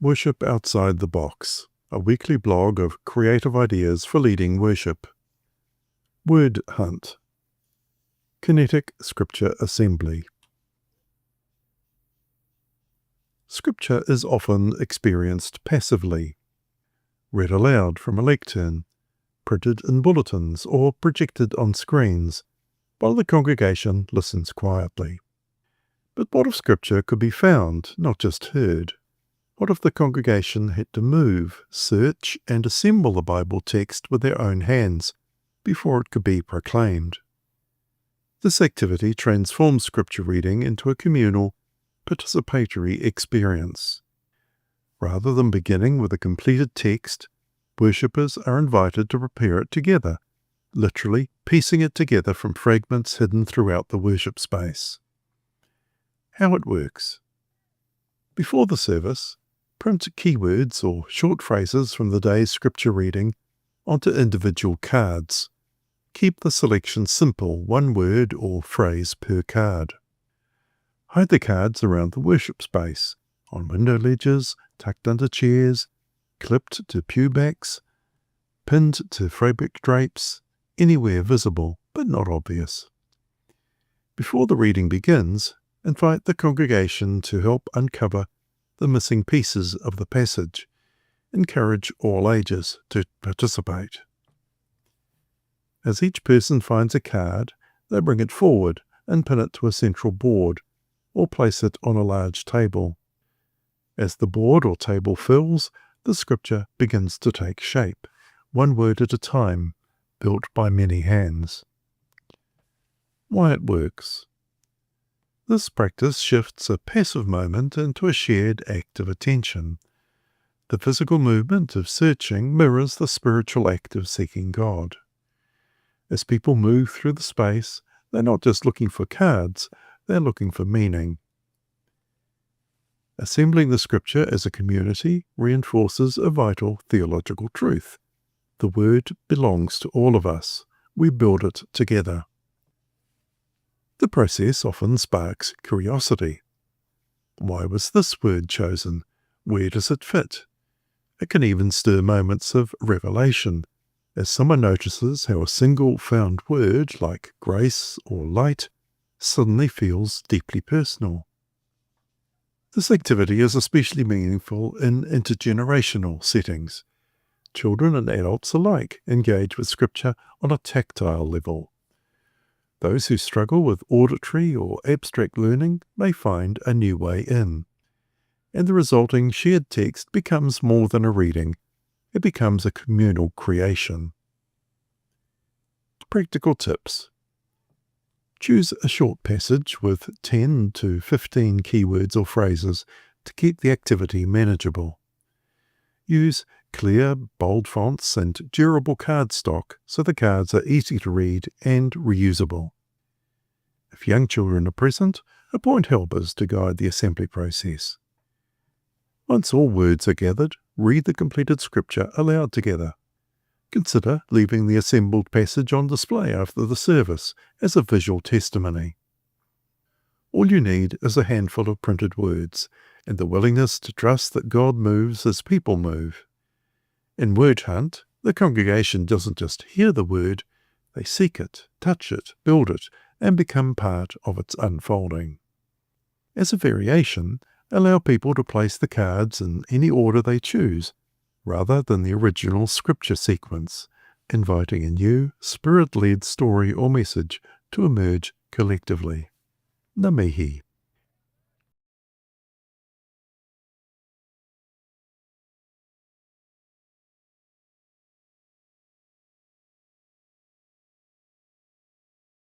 Worship Outside the Box, a weekly blog of creative ideas for leading worship. Word Hunt. Kinetic Scripture Assembly. Scripture is often experienced passively, read aloud from a lectern, printed in bulletins or projected on screens, while the congregation listens quietly. But what if Scripture could be found, not just heard? What if the congregation had to move, search, and assemble the Bible text with their own hands before it could be proclaimed? This activity transforms Scripture reading into a communal, participatory experience. Rather than beginning with a completed text, worshippers are invited to prepare it together, literally piecing it together from fragments hidden throughout the worship space. How it works. Before the service, print keywords or short phrases from the day's scripture reading onto individual cards. Keep the selection simple, one word or phrase per card. Hide the cards around the worship space, on window ledges, tucked under chairs, clipped to pew backs, pinned to fabric drapes, anywhere visible but not obvious. Before the reading begins, invite the congregation to help uncover the missing pieces of the passage. Encourage all ages to participate. As each person finds a card, they bring it forward and pin it to a central board, or place it on a large table. As the board or table fills, the scripture begins to take shape, one word at a time, built by many hands. Why it works. This practice shifts a passive moment into a shared act of attention. The physical movement of searching mirrors the spiritual act of seeking God. As people move through the space, they're not just looking for cards, they're looking for meaning. Assembling the scripture as a community reinforces a vital theological truth. The word belongs to all of us. We build it together. The process often sparks curiosity. Why was this word chosen? Where does it fit? It can even stir moments of revelation, as someone notices how a single found word like grace or light suddenly feels deeply personal. This activity is especially meaningful in intergenerational settings. Children and adults alike engage with Scripture on a tactile level. Those who struggle with auditory or abstract learning may find a new way in, and the resulting shared text becomes more than a reading. It becomes a communal creation. Practical tips. Choose a short passage with 10 to 15 keywords or phrases to keep the activity manageable. Use clear, bold fonts and durable cardstock so the cards are easy to read and reusable. If young children are present, appoint helpers to guide the assembly process. Once all words are gathered, read the completed scripture aloud together. Consider leaving the assembled passage on display after the service as a visual testimony. All you need is a handful of printed words and the willingness to trust that God moves as people move. In Word Hunt, the congregation doesn't just hear the word, they seek it, touch it, build it, and become part of its unfolding. As a variation, allow people to place the cards in any order they choose, rather than the original scripture sequence, inviting a new, spirit-led story or message to emerge collectively. Ngā mihi.